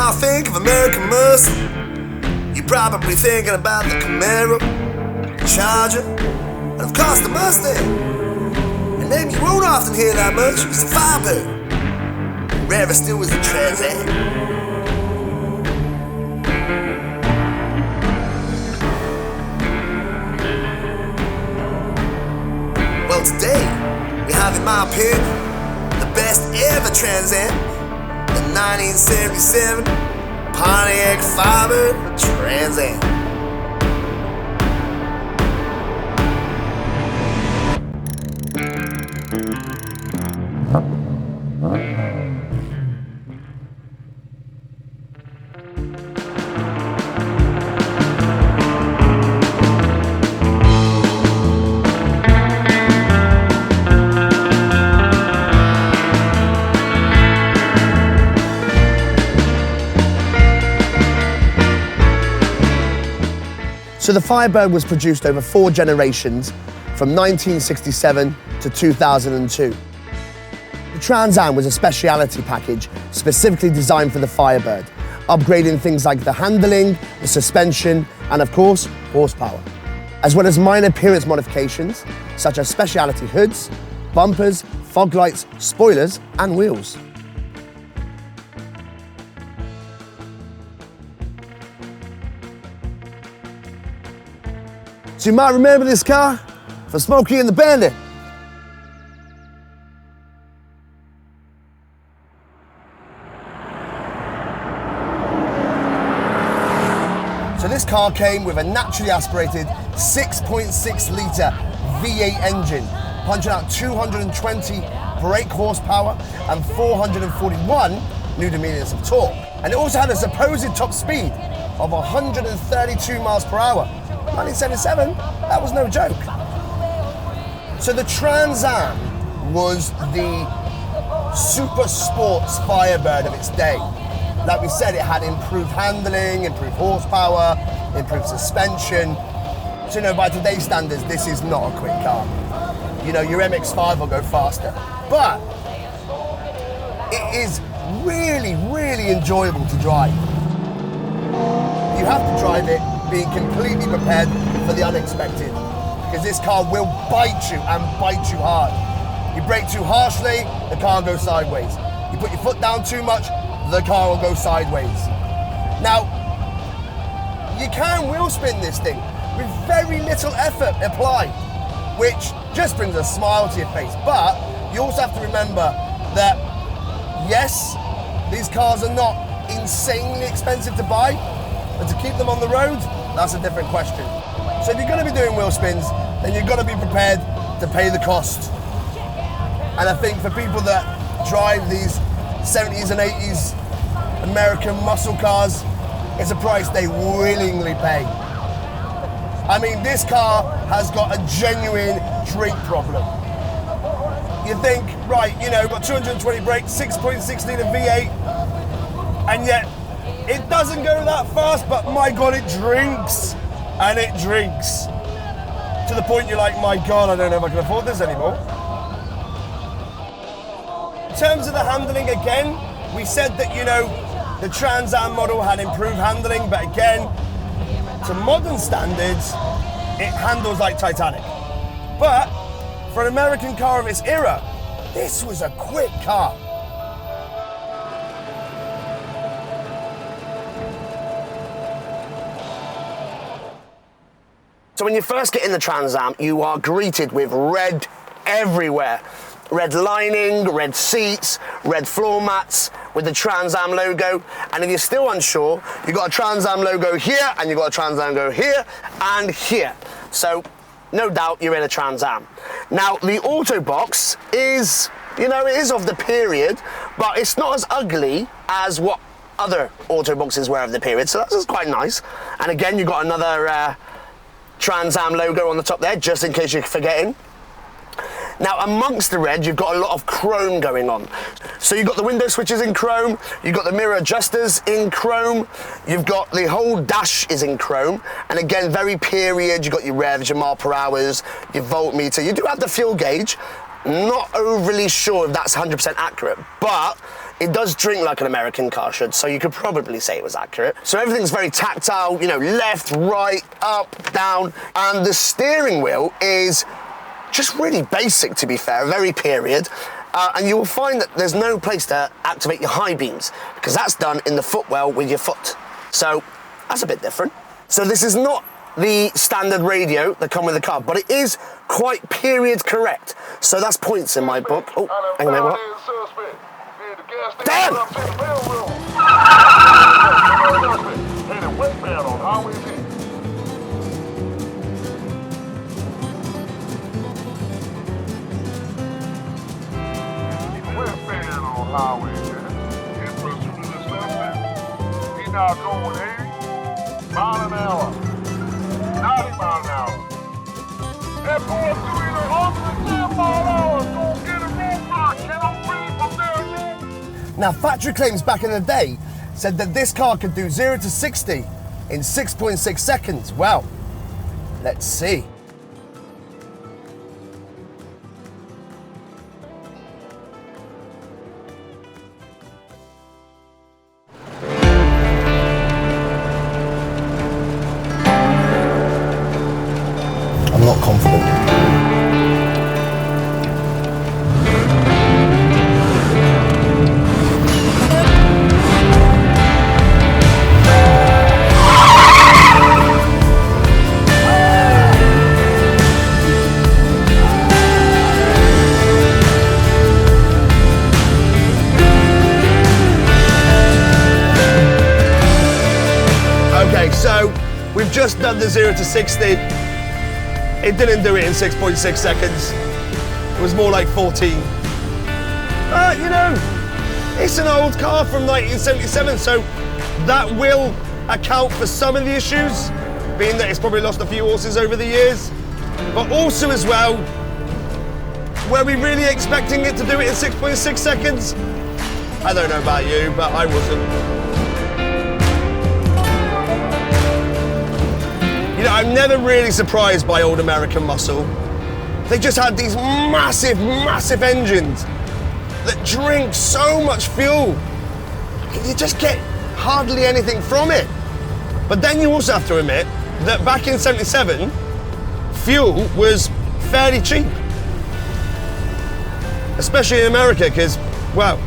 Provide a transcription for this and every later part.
Now I think of American muscle, you're probably thinking about the Camaro, the Charger, and of course the Mustang. A name you won't often hear that much is the Firebird. Rarer still is the Trans Am. Well, today we have, in my opinion, the best ever Trans Am, the 1977 Pontiac Firebird Trans Am. So the Firebird was produced over 4 generations from 1967 to 2002. The Trans Am was a speciality package specifically designed for the Firebird, upgrading things like the handling, the suspension, and of course, horsepower, as well as minor appearance modifications such as speciality hoods, bumpers, fog lights, spoilers, and wheels. So you might remember this car for Smokey and the Bandit. So this car came with a naturally aspirated 6.6 litre V8 engine, punching out 220 brake horsepower and 441 Newton-meters of torque. And it also had a supposed top speed of 132 miles per hour. 1977, that was no joke. So the Trans Am was the super sports Firebird of its day. Like we said, it had improved handling, improved horsepower, improved suspension. So, by today's standards, this is not a quick car. Your MX-5 will go faster. But it is really, really enjoyable to drive. You have to drive it being completely prepared for the unexpected, because this car will bite you and bite you hard. You brake too harshly, the car will go sideways. You put your foot down too much, the car will go sideways. Now, you can wheel spin this thing with very little effort applied, which just brings a smile to your face. But you also have to remember that, yes, these cars are not insanely expensive to buy, but to keep them on the road, that's a different question. So if you're going to be doing wheel spins, then you've got to be prepared to pay the cost. And I think for people that drive these 70s and 80s American muscle cars, it's a price they willingly pay. I mean, this car has got a genuine drink problem. You think, right, got 220 brakes, 6.6 litre V8, and yet it doesn't go that fast, but my God, it drinks, and it drinks. To the point you're like, my God, I don't know if I can afford this anymore. In terms of the handling, again, we said that, the Trans Am model had improved handling, but again, to modern standards, it handles like Titanic. But for an American car of its era, this was a quick car. So when you first get in the Trans Am, you are greeted with red everywhere. Red lining, red seats, red floor mats with the Trans Am logo. And if you're still unsure, you've got a Trans Am logo here, and you've got a Trans Am logo here and here. So no doubt you're in a Trans Am. Now the auto box is, it is of the period, but it's not as ugly as what other auto boxes were of the period. So that's quite nice. And again, you've got another Trans Am logo on the top there, just in case you're forgetting. Now, amongst the red, you've got a lot of chrome going on. So you've got the window switches in chrome, you've got the mirror adjusters in chrome, you've got the whole dash is in chrome, and again, very period, you've got your revs, your mile per hours, your voltmeter. You do have the fuel gauge. Not overly sure if that's 100% accurate, but it does drink like an American car should, so you could probably say it was accurate. So everything's very tactile, you know, left, right, up, down, and the steering wheel is just really basic, to be fair, very period. And you will find that there's no place to activate your high beams, because that's done in the footwell with your foot. So that's a bit different. So this is not the standard radio that come with the car, but it is quite period correct. So that's points in my book. Oh, hang on a minute, what? Damn! He's now going 80 miles an hour, 90 miles an hour. That boy doing 110 miles an hour, gonna get a roadblock, cannot breathe from there. Now, factory claims back in the day said that this car could do 0 to 60 in 6.6 seconds. Well, let's see. I'm not confident. Okay, so we've just done the 0 to 60. It didn't do it in 6.6 seconds. It was more like 14. You know, it's an old car from 1977, so that will account for some of the issues, being that it's probably lost a few horses over the years. But also as well, were we really expecting it to do it in 6.6 seconds? I don't know about you, but I wasn't. You know, I'm never really surprised by old American muscle. They just had these massive, massive engines that drink so much fuel. You just get hardly anything from it. But then you also have to admit that back in '77, fuel was fairly cheap. Especially in America, because, well,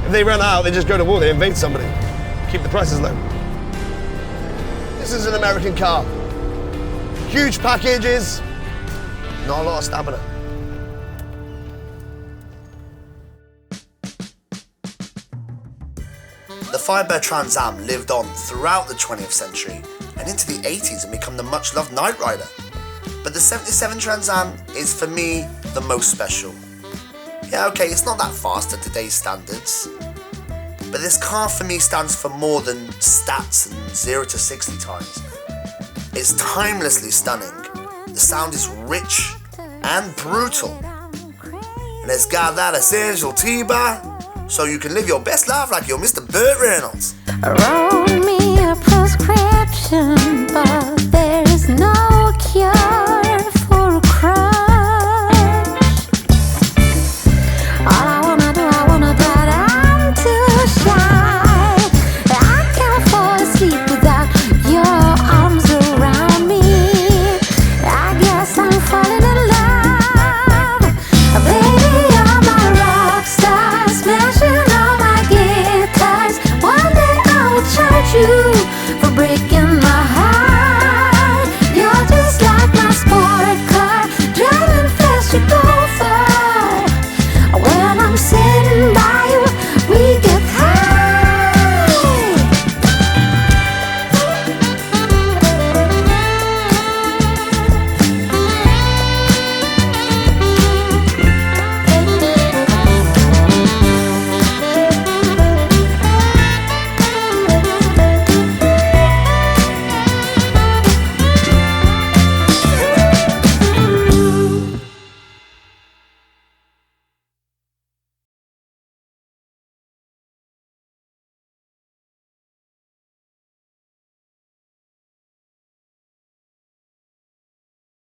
if they run out, they just go to war, they invade somebody. Keep the prices low. This is an American car. Huge packages, not a lot of stamina. The Firebird Trans Am lived on throughout the 20th century and into the 80s and become the much-loved night rider. But the 77 Trans Am is, for me, the most special. Yeah, okay, it's not that fast at today's standards, but this car for me stands for more than stats and 0 to 60 times. It's timelessly stunning. The sound is rich and brutal. And it's got that essential T-bar, so you can live your best life like you're Mr. Burt Reynolds. Wrote me a prescription, but there is no cure.